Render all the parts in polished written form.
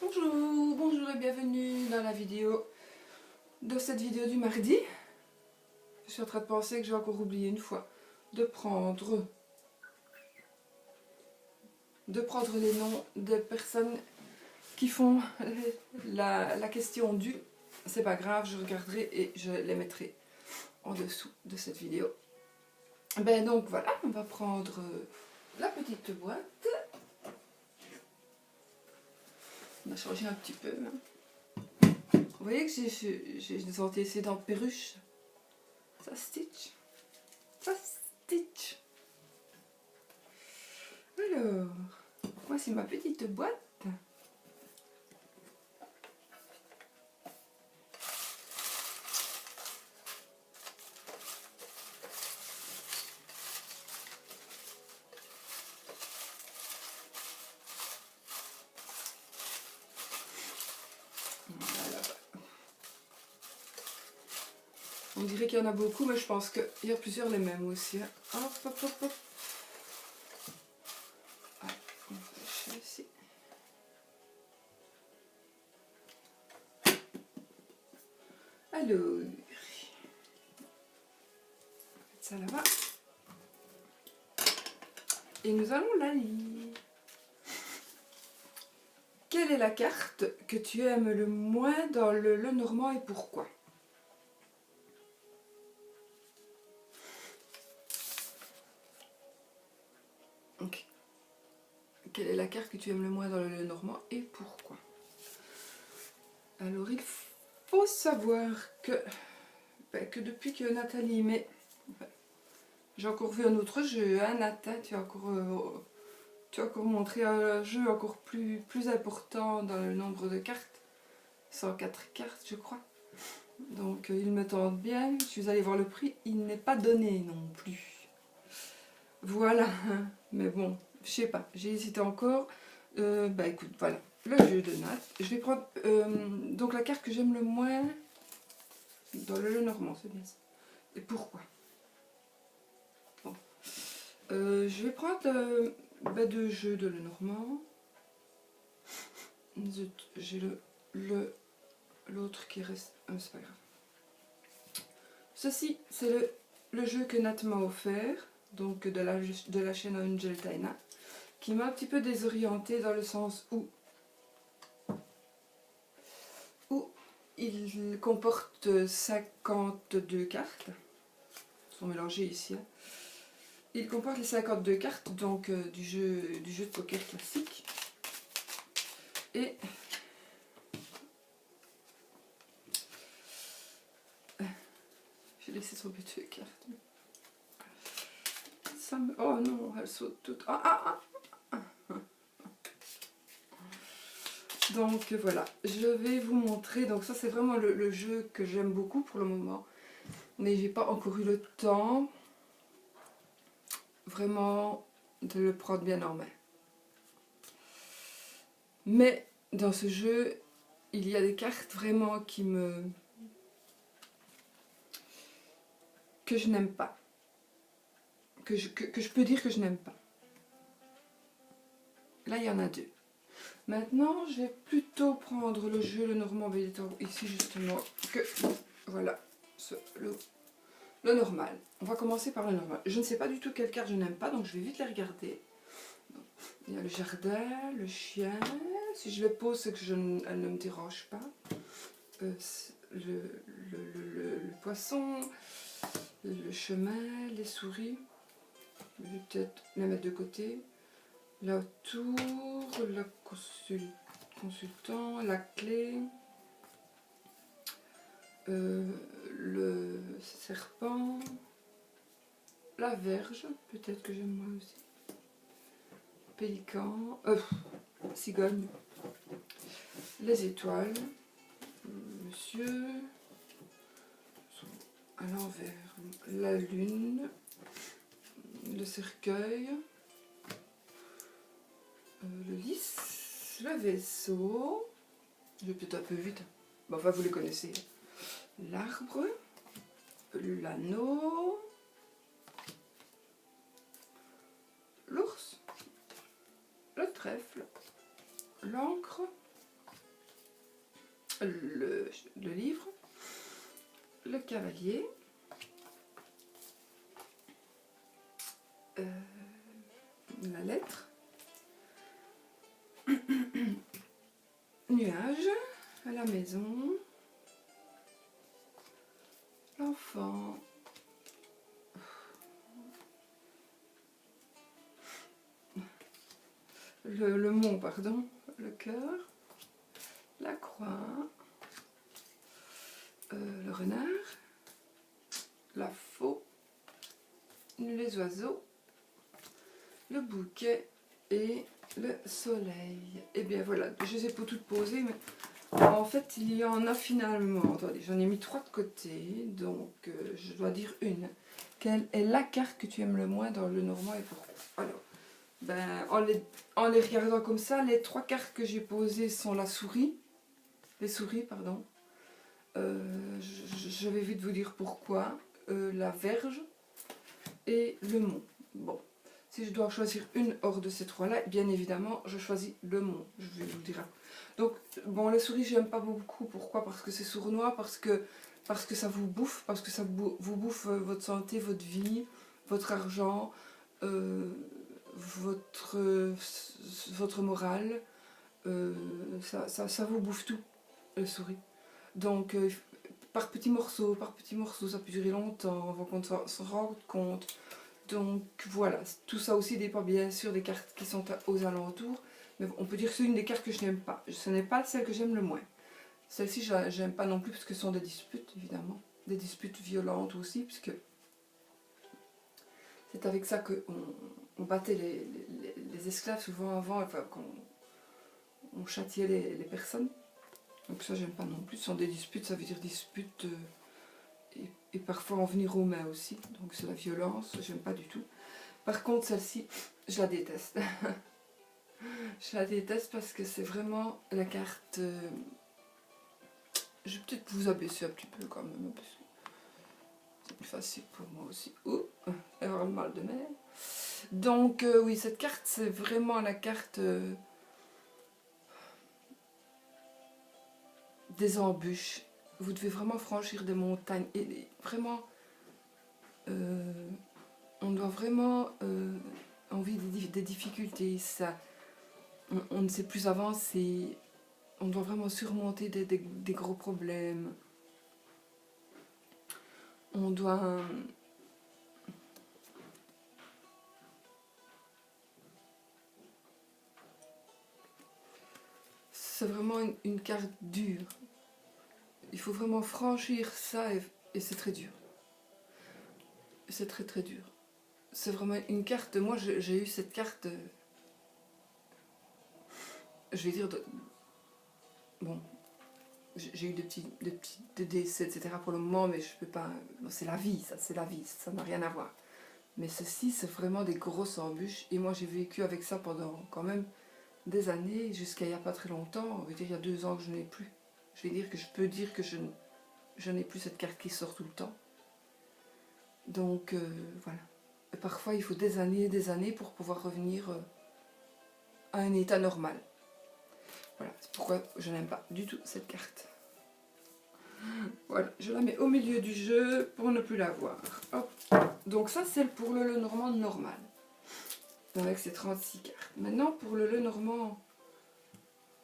Bonjour, bonjour et bienvenue dans la vidéo de cette vidéo du mardi. Je suis en train de penser que j'ai encore oublié une fois de prendre les noms des personnes qui font la question du. C'est pas grave, je regarderai et je les mettrai en dessous de cette vidéo. Ben donc voilà, on va prendre la petite boîte. On a changé un petit peu. Vous voyez que j'ai des antécédents perruches. Ça stitch. Ça stitch. Alors, voici ma petite boîte. On dirait qu'il y en a beaucoup, mais je pense qu'il y a plusieurs les mêmes aussi. Hop, hop, hop, hop. Ah, on va chercher ici. Alors, on va mettre ça là-bas. Et nous allons la lire. Quelle est la carte que tu aimes le moins dans le Lenormand et pourquoi? Okay. Quelle est la carte que tu aimes le moins dans le Lenormand et pourquoi? Alors il faut savoir que depuis que Nathalie met... J'ai encore vu un autre jeu, hein, Nathan, tu as encore montré un jeu encore plus important dans le nombre de cartes. 104 cartes je crois. Donc il me tente bien, je suis allée voir le prix, il n'est pas donné non plus. Voilà, mais bon, je sais pas, j'ai hésité encore. Bah écoute, voilà, le jeu de Nat. Je vais prendre donc la carte que j'aime le moins dans le Lenormand, c'est bien ça. Et pourquoi? Bon. Je vais prendre deux jeux de Lenormand. J'ai l'autre qui reste. C'est pas grave. Ceci, c'est le jeu que Nat m'a offert, donc de la chaîne Angel Taina, qui m'a un petit peu désorientée dans le sens où il comporte 52 cartes. Elles sont mélangées ici. Hein. Il comporte les 52 cartes donc du jeu de poker classique. Et j'ai laissé tomber toutes les cartes. Ça me... Oh non, elles sautent toutes. Donc voilà, je vais vous montrer. Donc ça c'est vraiment le jeu que j'aime beaucoup pour le moment. Mais j'ai pas encore eu le temps vraiment de le prendre bien en main. Mais dans ce jeu, il y a des cartes vraiment que je n'aime pas. Que je peux dire que je n'aime pas. Là, il y en a deux. Maintenant, je vais plutôt prendre le jeu Lenormand ici justement que voilà, le normal. On va commencer par le normal. Je ne sais pas du tout quelle carte je n'aime pas, donc je vais vite les regarder. Il y a le jardin, le chien. Si je les pose, c'est que elle ne me dérange pas. Le poisson, le chemin, les souris. Je vais peut-être les mettre de côté. La tour, le consultant, la clé, le serpent, la verge, peut-être que j'aime moins aussi. Pélican, cigogne, les étoiles, monsieur, à l'envers, la lune, le cercueil, le lys, le vaisseau, je vais peut-être un peu vite, bon, enfin vous les connaissez, l'arbre, l'anneau, l'ours, le trèfle, l'encre, le livre, le cavalier, la lettre, nuage, à la maison, l'enfant, le mont, pardon, le cœur, la croix, le renard, la faux, les oiseaux, le bouquet et le soleil. Et bien voilà, je les ai pas toutes posées, mais en fait il y en a finalement. Attendez, j'en ai mis 3 de côté, donc je dois dire une. Quelle est la carte que tu aimes le moins dans le normand et pourquoi? Alors, ben, en les regardant comme ça, les 3 cartes que j'ai posées sont la souris, les souris, pardon. Je vais vite vous dire pourquoi. La verge et le mont. Bon, si je dois choisir une hors de ces 3 là, bien évidemment je choisis le mont, je vais vous le dire. Donc bon, les souris j'aime pas beaucoup. Pourquoi? Parce que c'est sournois, parce que ça vous bouffe, parce que ça vous bouffe votre santé, votre vie, votre argent, votre morale, ça vous bouffe tout, les souris. Donc par petits morceaux, ça peut durer longtemps avant qu'on s'en rende compte. Donc voilà, tout ça aussi dépend bien sûr des cartes qui sont aux alentours. Mais on peut dire que c'est une des cartes que je n'aime pas. Ce n'est pas celle que j'aime le moins. Celle-ci, j'aime pas non plus parce que ce sont des disputes, évidemment. Des disputes violentes aussi, puisque c'est avec ça qu'on battait les esclaves souvent avant, enfin qu'on châtiait les personnes. Donc ça, j'aime pas non plus. Ce sont des disputes, ça veut dire disputes et parfois en venir aux mains aussi. Donc c'est la violence, j'aime pas du tout. Par contre, celle-ci, je la déteste. Je la déteste parce que c'est vraiment la carte... je vais peut-être vous abaisser un petit peu quand même, parce que c'est plus facile pour moi aussi. Ouh, avoir le mal de mer. Donc oui, cette carte, c'est vraiment la carte des embûches. Vous devez vraiment franchir des montagnes. Et vraiment, on doit vraiment envie des difficultés. Ça, on ne sait plus avancer. On doit vraiment surmonter des gros problèmes. On doit... c'est vraiment une carte dure. Il faut vraiment franchir ça et c'est très dur. C'est très très dur. C'est vraiment une carte... Moi, j'ai eu cette carte... je vais dire... bon, j'ai eu des décès, etc. pour le moment, mais je peux pas... c'est la vie, ça, c'est la vie. Ça n'a rien à voir. Mais ceci, c'est vraiment des grosses embûches. Et moi, j'ai vécu avec ça pendant quand même des années, jusqu'à il n'y a pas très longtemps. On va dire il y a 2 ans que je n'ai plus. Je vais dire que je peux dire que je n'ai plus cette carte qui sort tout le temps. Donc voilà. Et parfois il faut des années pour pouvoir revenir à un état normal. Voilà, c'est pourquoi je n'aime pas du tout cette carte. Voilà, je la mets au milieu du jeu pour ne plus la voir. Hop. Donc ça c'est pour le Lenormand normal. Avec ses 36 cartes. Maintenant pour le Lenormand,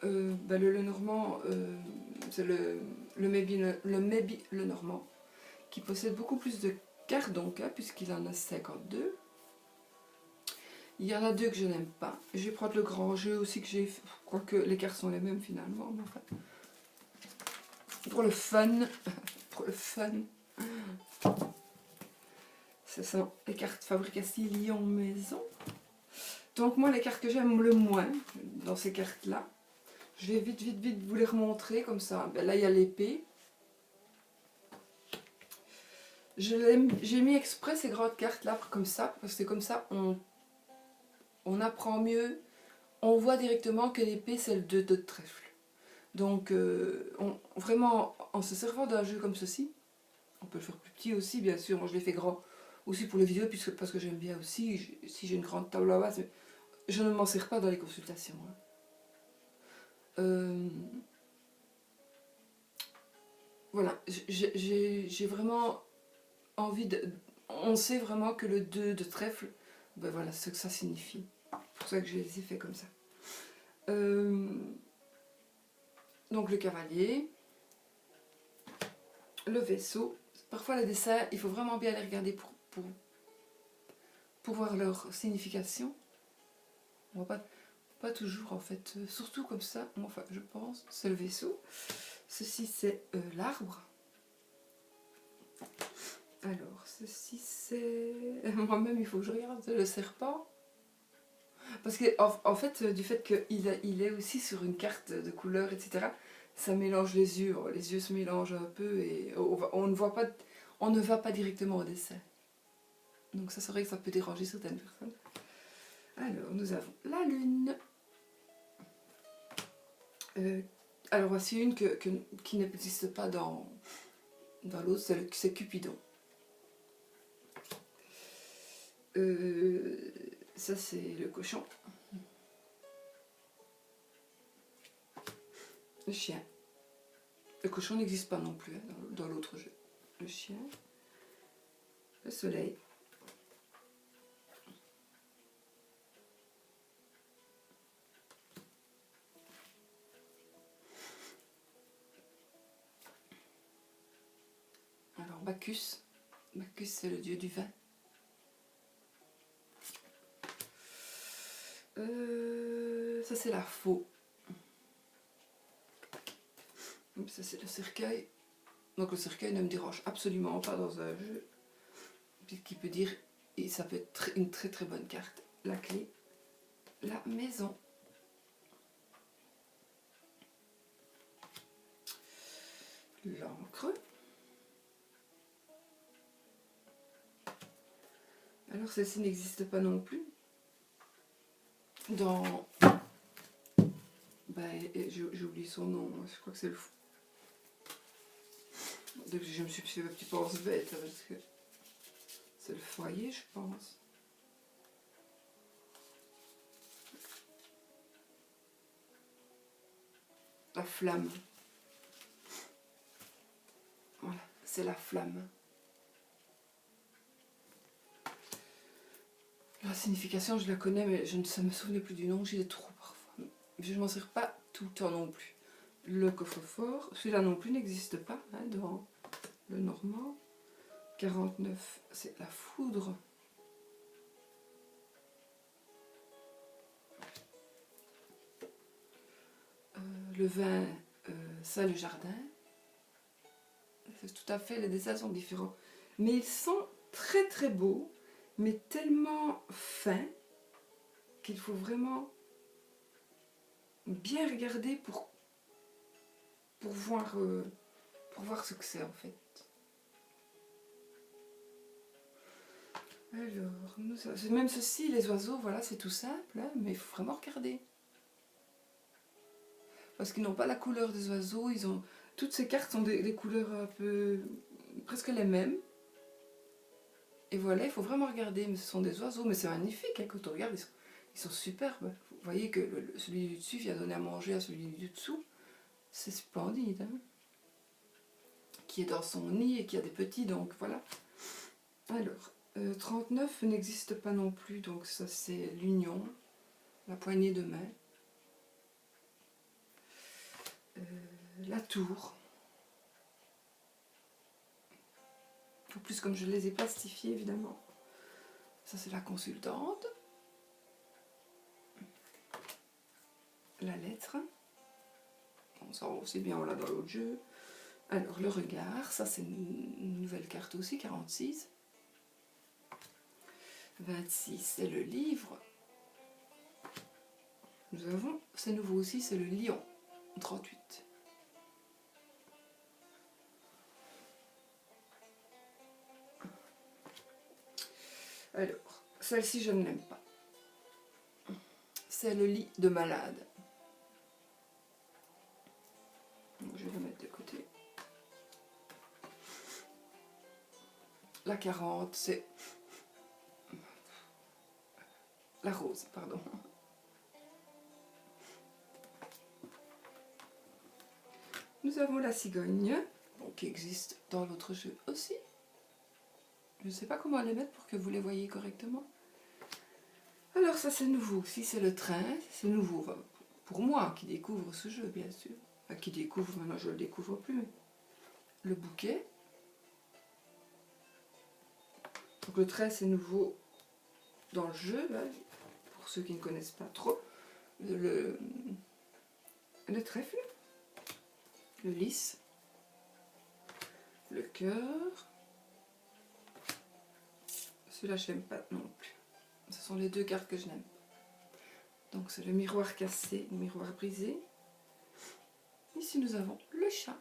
le Lenormand, c'est le Maybe Lenormand, qui possède beaucoup plus de cartes donc, hein, puisqu'il en a 52. Il y en a 2 que je n'aime pas. Je vais prendre le grand jeu aussi que j'ai fait, quoique les cartes sont les mêmes finalement. Mais enfin, pour le fun, pour le fun, ce sont les cartes Fabricaci Lyon Maison. Donc moi les cartes que j'aime le moins dans ces cartes là, je vais vite vous les remontrer comme ça. Ben là il y a l'épée. J'ai mis exprès ces grandes cartes là comme ça, parce que comme ça on apprend mieux, on voit directement que l'épée c'est le 2 de trèfle. Donc vraiment en se servant d'un jeu comme ceci, on peut le faire plus petit aussi bien sûr, moi je l'ai fait grand aussi pour les vidéos parce que j'aime bien aussi, si j'ai une grande table à base, mais je ne m'en sers pas dans les consultations. voilà, j'ai vraiment envie de... On sait vraiment que le 2 de trèfle, ben voilà ce que ça signifie. C'est pour ça que je les ai fait comme ça. Donc le cavalier, le vaisseau. Parfois les dessins, il faut vraiment bien les regarder pour voir leur signification. On voit pas toujours en fait, surtout comme ça, enfin je pense, c'est le vaisseau. Ceci c'est l'arbre. Alors ceci c'est... Moi-même il faut que je regarde le serpent. Parce que en fait, du fait qu'il est aussi sur une carte de couleurs, etc., ça mélange les yeux se mélangent un peu et on ne va pas directement au dessin. Donc ça serait que ça peut déranger certaines personnes. Alors nous avons la lune. Alors voici une qui n'existe pas dans l'autre, c'est Cupidon. Ça c'est le cochon. Le chien. Le cochon n'existe pas non plus hein, dans l'autre jeu. Le chien. Le soleil. Alors Bacchus. Bacchus c'est le dieu du vin. Ça c'est la faux. Ça c'est le cercueil. Donc le cercueil ne me dérange absolument pas dans un jeu. Puisqu'il peut dire, et ça peut être une très très bonne carte. La clé, la maison. L'encre. Alors celle-ci n'existe pas non plus. Dans... j'ai oublié son nom, je crois que c'est le fou. Donc je me suis fait un petit pense bête parce que c'est le foyer je pense. La flamme. Voilà, c'est la flamme. La signification je la connais mais ça me souvenait plus du nom, j'ai des trous parfois. Je ne m'en sers pas tout le temps non plus. Le coffre-fort, celui-là non plus n'existe pas hein, dans le normand. 49, c'est la foudre. Le vin, ça le jardin. C'est tout à fait, les dessins sont différents. Mais ils sont très très beaux, mais tellement fins qu'il faut vraiment bien regarder pour voir ce que c'est en fait. Alors, même ceci, les oiseaux, voilà, c'est tout simple, hein, mais il faut vraiment regarder. Parce qu'ils n'ont pas la couleur des oiseaux, toutes ces cartes ont des couleurs un peu presque les mêmes. Et voilà, il faut vraiment regarder, mais ce sont des oiseaux, mais c'est magnifique, hein, quand on regarde, ils sont superbes. Vous voyez que celui du dessus vient donner à manger à celui du dessous, c'est splendide. Hein, qui est dans son nid et qui a des petits, donc voilà. Alors, 39 n'existe pas non plus, donc ça c'est l'union, la poignée de main. La tour. En plus, comme je les ai plastifiés, évidemment. Ça, c'est la consultante. La lettre. Bon, ça aussi bien, on l'a dans l'autre jeu. Alors, le regard. Ça, c'est une nouvelle carte aussi, 46. 26, c'est le livre. Nous avons, c'est nouveau aussi, c'est le lion. 38. Alors, celle-ci, je ne l'aime pas. C'est le lit de malade. Donc, je vais le mettre de côté. La 40, c'est la rose, pardon. Nous avons la cigogne, donc qui existent dans l'autre jeu aussi. Je ne sais pas comment les mettre pour que vous les voyez correctement. Alors ça c'est nouveau aussi, c'est le train, c'est nouveau enfin, pour moi qui découvre ce jeu bien sûr. Enfin qui découvre, maintenant je ne le découvre plus. Mais le bouquet. Donc le train c'est nouveau dans le jeu, là, pour ceux qui ne connaissent pas trop. Le trèfle, le lys, le cœur. Celui-là je n'aime pas non plus. Ce sont les deux cartes que je n'aime pas. Donc c'est le miroir cassé, le miroir brisé. Ici nous avons le chat.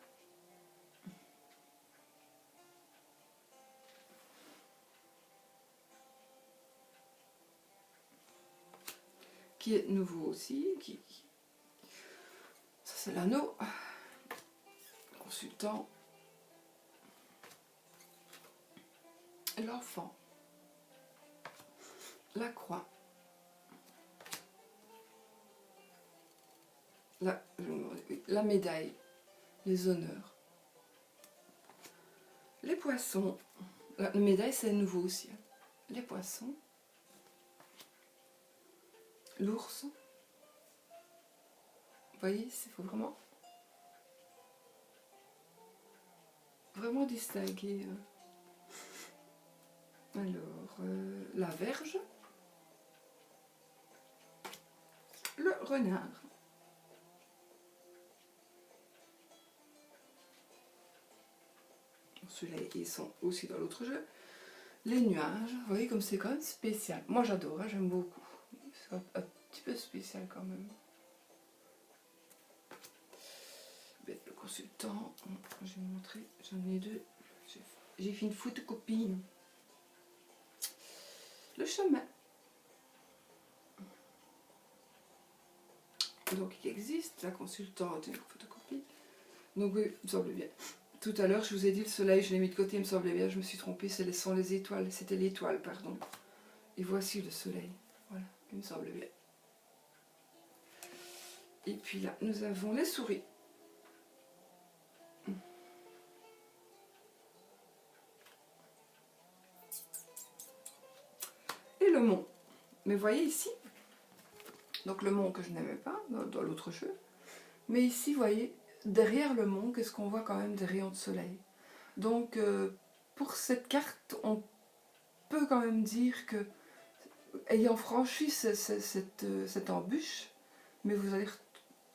Qui est nouveau aussi. Ça c'est l'anneau. Consultant. L'enfant. La croix. La médaille. Les honneurs. Les poissons. La médaille c'est nouveau aussi. Les poissons. L'ours. Vous voyez, il faut vraiment distinguer. Alors, la verge. Le renard. Ceux-là, ils sont aussi dans l'autre jeu. Les nuages, vous voyez comme c'est quand même spécial. Moi j'adore, hein, j'aime beaucoup. C'est un petit peu spécial quand même. Le consultant, je vais vous montrer, j'en ai deux. J'ai fait une photocopie. Le chemin. Donc il existe, la consultante et la photocopie. Donc oui, il me semble bien. Tout à l'heure, je vous ai dit le soleil, je l'ai mis de côté, il me semblait bien, je me suis trompée, ce sont les étoiles, c'était l'étoile, pardon. Et voici le soleil, voilà, il me semble bien. Et puis là, nous avons les souris. Et le mont. Mais voyez ici, donc le mont que je n'aimais pas dans l'autre jeu, mais ici, vous voyez, derrière le mont, qu'est-ce qu'on voit quand même des rayons de soleil. Donc, pour cette carte, on peut quand même dire que, ayant franchi cette embûche, mais vous allez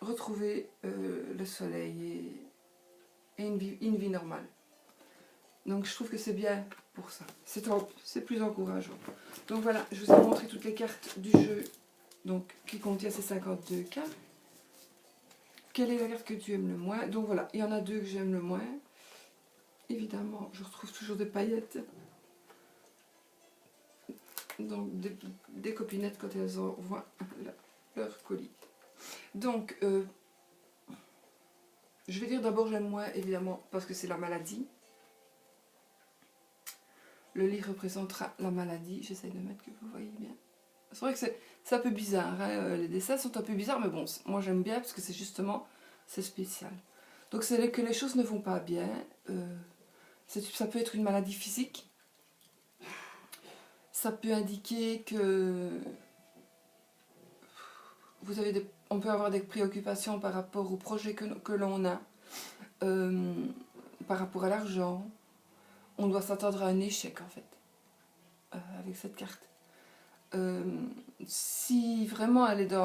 retrouver le soleil et une vie normale. Donc je trouve que c'est bien pour ça. C'est plus encourageant. Donc voilà, je vous ai montré toutes les cartes du jeu donc, qui contient ces 52 cartes. Quelle est la carte que tu aimes le moins? Donc voilà, il y en a deux que j'aime le moins. Évidemment, je retrouve toujours des paillettes. Donc des copinettes quand elles envoient leur colis. Donc, je vais dire d'abord j'aime moins, évidemment, parce que c'est la maladie. Le lit représentera la maladie. J'essaye de mettre que vous voyez bien. C'est vrai que c'est un peu bizarre. Hein. Les dessins sont un peu bizarres, mais bon, moi j'aime bien parce que c'est justement, c'est spécial. Donc c'est que les choses ne vont pas bien. Ça peut être une maladie physique. Ça peut indiquer que on peut avoir des préoccupations par rapport au projet que l'on a, par rapport à l'argent. On doit s'attendre à un échec en fait, avec cette carte. Si vraiment elle est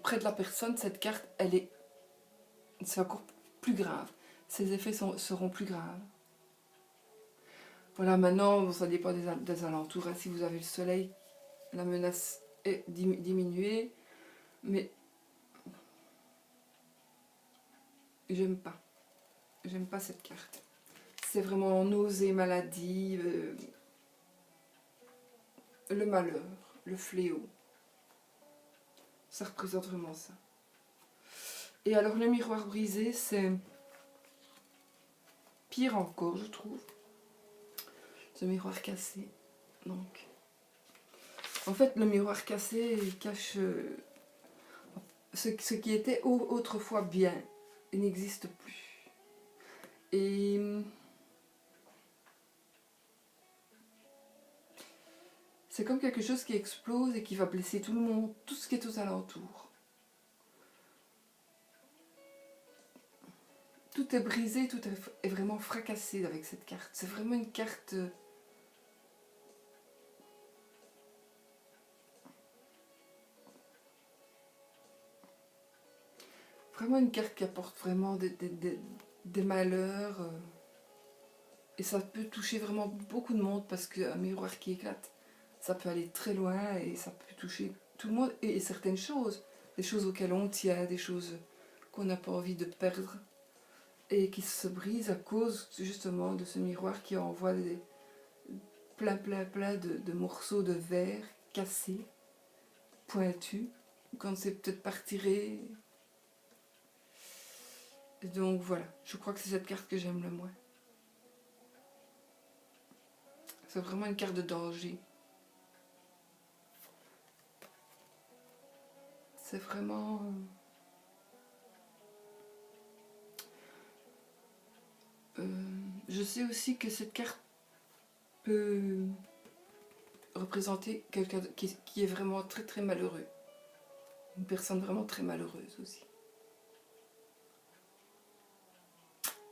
près de la personne, cette carte, c'est encore plus grave. Ses effets seront plus graves. Voilà, maintenant, ça dépend des alentours. Hein. Si vous avez le soleil, la menace est diminuée. Mais j'aime pas. J'aime pas cette carte. C'est vraiment nausée, maladie, le malheur, le fléau. Ça représente vraiment ça. Et alors le miroir brisé, c'est pire encore, je trouve. Ce miroir cassé. Donc, en fait, le miroir cassé cache ce qui était autrefois bien. Il n'existe plus. Et c'est comme quelque chose qui explose et qui va blesser tout le monde, tout ce qui est aux alentours. Tout est brisé, tout est vraiment fracassé avec cette carte. C'est vraiment une carte... Vraiment une carte qui apporte vraiment des malheurs. Et ça peut toucher vraiment beaucoup de monde parce qu'un miroir qui éclate, ça peut aller très loin et ça peut toucher tout le monde. Et certaines choses, des choses auxquelles on tient, des choses qu'on n'a pas envie de perdre et qui se brisent à cause justement de ce miroir qui envoie plein de morceaux de verre cassés, pointus, quand c'est peut-être pas retiré. Donc voilà, je crois que c'est cette carte que j'aime le moins. C'est vraiment une carte de danger. C'est vraiment... je sais aussi que cette carte peut représenter quelqu'un qui est vraiment très très malheureux. Une personne vraiment très malheureuse aussi.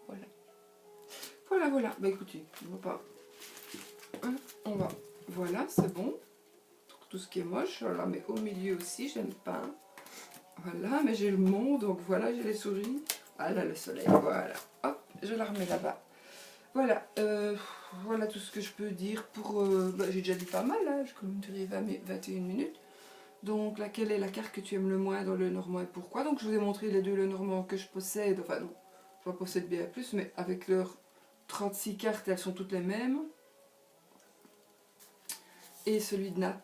Voilà. Voilà. Bah écoutez, on va pas... on va... Voilà, c'est bon. Tout ce qui est moche, je la mets au milieu aussi, j'aime pas. Voilà, mais j'ai le monde, donc voilà, j'ai les souris. Ah là, le soleil, voilà. Hop, je la remets là-bas. Voilà, voilà tout ce que je peux dire pour... bah, j'ai déjà dit pas mal, là, je commence duré 21 minutes. Donc, laquelle est la carte que tu aimes le moins dans le normand et pourquoi? Donc, je vous ai montré les deux le normand que je possède. Enfin, non, je possède bien plus, mais avec leurs 36 cartes, elles sont toutes les mêmes. Et celui de Nat,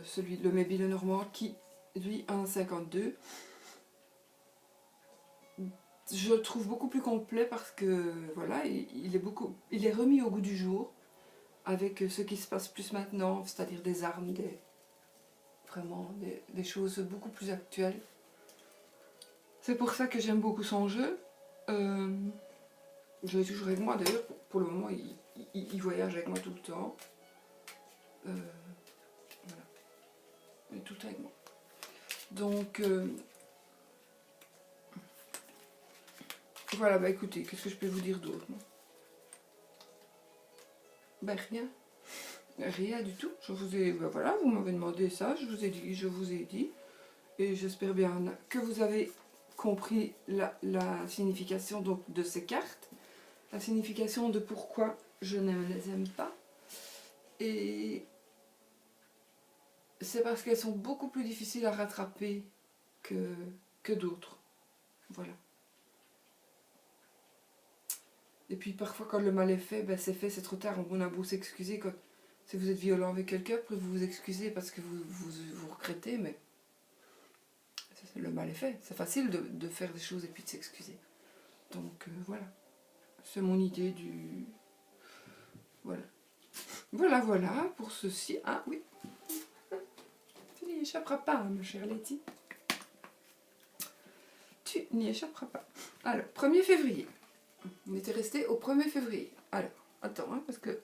celui de le Maybe le normand, qui, lui, en a 52. Je le trouve beaucoup plus complet parce que, voilà, il est remis au goût du jour avec ce qui se passe plus maintenant, c'est-à-dire des armes, vraiment des choses beaucoup plus actuelles. C'est pour ça que j'aime beaucoup son jeu. Je l'ai toujours avec moi, d'ailleurs, pour le moment, il voyage avec moi tout le temps. Voilà. Il est tout le temps avec moi. Donc, voilà, bah écoutez, qu'est-ce que je peux vous dire d'autre? Ben rien. Rien du tout. Je vous ai, ben voilà, vous m'avez demandé ça, je vous ai dit. Et j'espère bien que vous avez compris la signification donc, de ces cartes. La signification de pourquoi je ne les aime pas. Et c'est parce qu'elles sont beaucoup plus difficiles à rattraper que d'autres. Voilà. Et puis parfois quand le mal est fait, ben c'est fait, c'est trop tard. On a beau s'excuser quand si vous êtes violent avec quelqu'un, après vous vous excusez parce que vous regrettez, mais le mal est fait. C'est facile de faire des choses et puis de s'excuser. Donc voilà. C'est mon idée du... Voilà. Voilà pour ceci. Ah oui. Tu n'y échapperas pas, hein, ma chère Letty. Tu n'y échapperas pas. Alors, 1er février. On était resté au 1er février. Alors, attends, hein, parce que...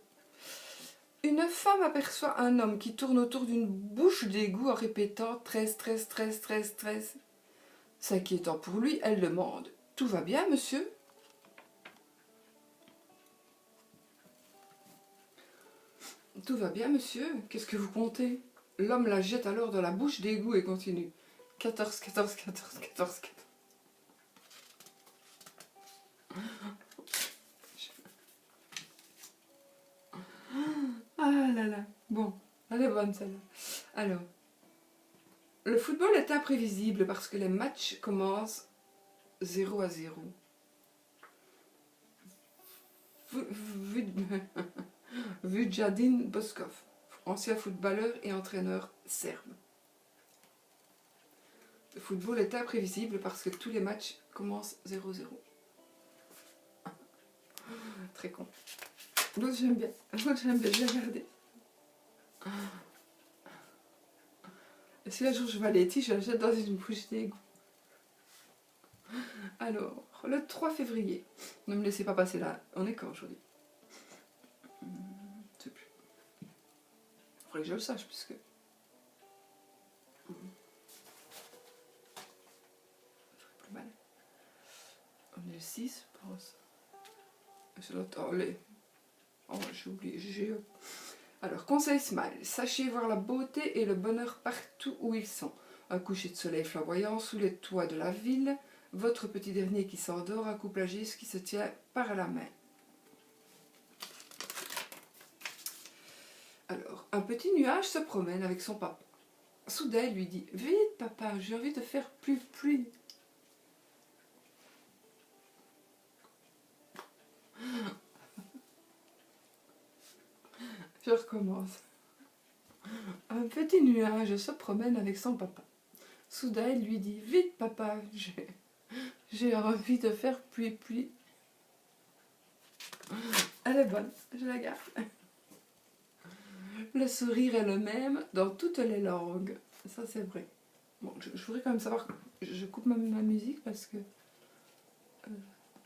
Une femme aperçoit un homme qui tourne autour d'une bouche d'égout en répétant 13, 13, 13, 13, 13. S'inquiétant pour lui, elle demande « Tout va bien, monsieur ?» « Tout va bien, monsieur. Qu'est-ce que vous comptez ?» L'homme la jette alors dans la bouche d'égout et continue. 14, 14, 14, 14, 14. Ah là là. Bon, elle est bonne celle-là. Alors, le football est imprévisible parce que les matchs commencent 0-0. Vujadin Boskov, ancien footballeur et entraîneur serbe. Le football est imprévisible parce que tous les matchs commencent 0-0. Très con. L'autre j'aime bien. L'autre j'aime bien, je vais regarder. Et si un jour je vais à Letty, je la jette dans une bouche d'égout. Alors, le 3 février. Ne me laissez pas passer là. On est quand aujourd'hui? Je sais plus. Faudrait que je le sache, puisque... Plus mal. On est le 6, je pense. C'est l'autre... Oh, les... Oh, j'ai oublié. Alors, conseil smile. Sachez voir la beauté et le bonheur partout où ils sont. Un coucher de soleil flamboyant sous les toits de la ville. Votre petit dernier qui s'endort, un couple agiste qui se tient par la main. Alors, un petit nuage se promène avec son papa. Soudain, il lui dit « Vite, papa, j'ai envie de faire pluie. » Je recommence. Un petit nuage se promène avec son papa. Soudain, il lui dit « Vite, papa, j'ai envie de faire pluie. » Elle est bonne, je la garde. Le sourire est le même dans toutes les langues. Ça, c'est vrai. Bon, je voudrais quand même savoir... Je coupe ma musique parce que...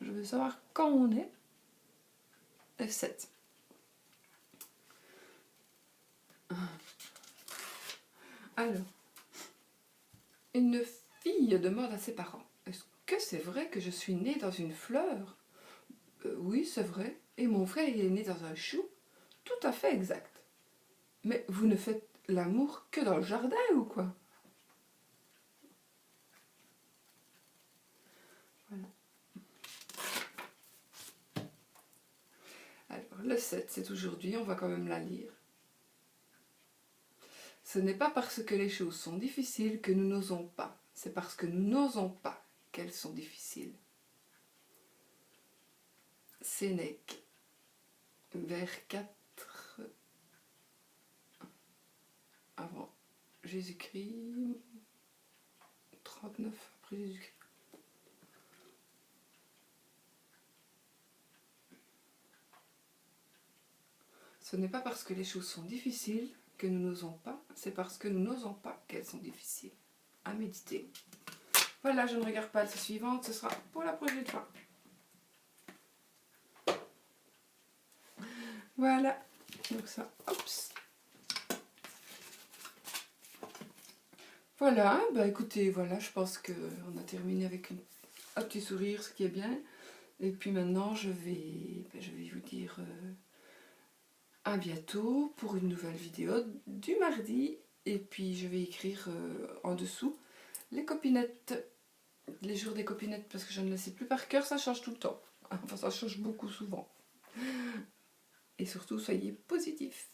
je veux savoir quand on est. F7. Alors. Une fille demande à ses parents. Est-ce que c'est vrai que je suis née dans une fleur? Oui, c'est vrai. Et mon frère, il est né dans un chou? Tout à fait exact. Mais vous ne faites l'amour que dans le jardin ou quoi? Voilà. Alors, le 7, c'est aujourd'hui, on va quand même la lire. Ce n'est pas parce que les choses sont difficiles que nous n'osons pas. C'est parce que nous n'osons pas qu'elles sont difficiles. Sénèque, vers 4 avant Jésus-Christ, 39 après Jésus-Christ. Ce n'est pas parce que les choses sont difficiles que nous n'osons pas, c'est parce que nous n'osons pas qu'elles sont difficiles. À méditer. Voilà, je ne regarde pas la suivante, ce sera pour la prochaine fois. Voilà, donc ça, oups. Voilà, bah écoutez, voilà, je pense qu'on a terminé avec un petit sourire, ce qui est bien. Et puis maintenant, je vais vous dire à bientôt pour une nouvelle vidéo du mardi. Et puis je vais écrire en dessous les copinettes, les jours des copinettes, parce que je ne les sais plus par cœur, ça change tout le temps. Enfin, ça change beaucoup souvent. Et surtout, soyez positifs.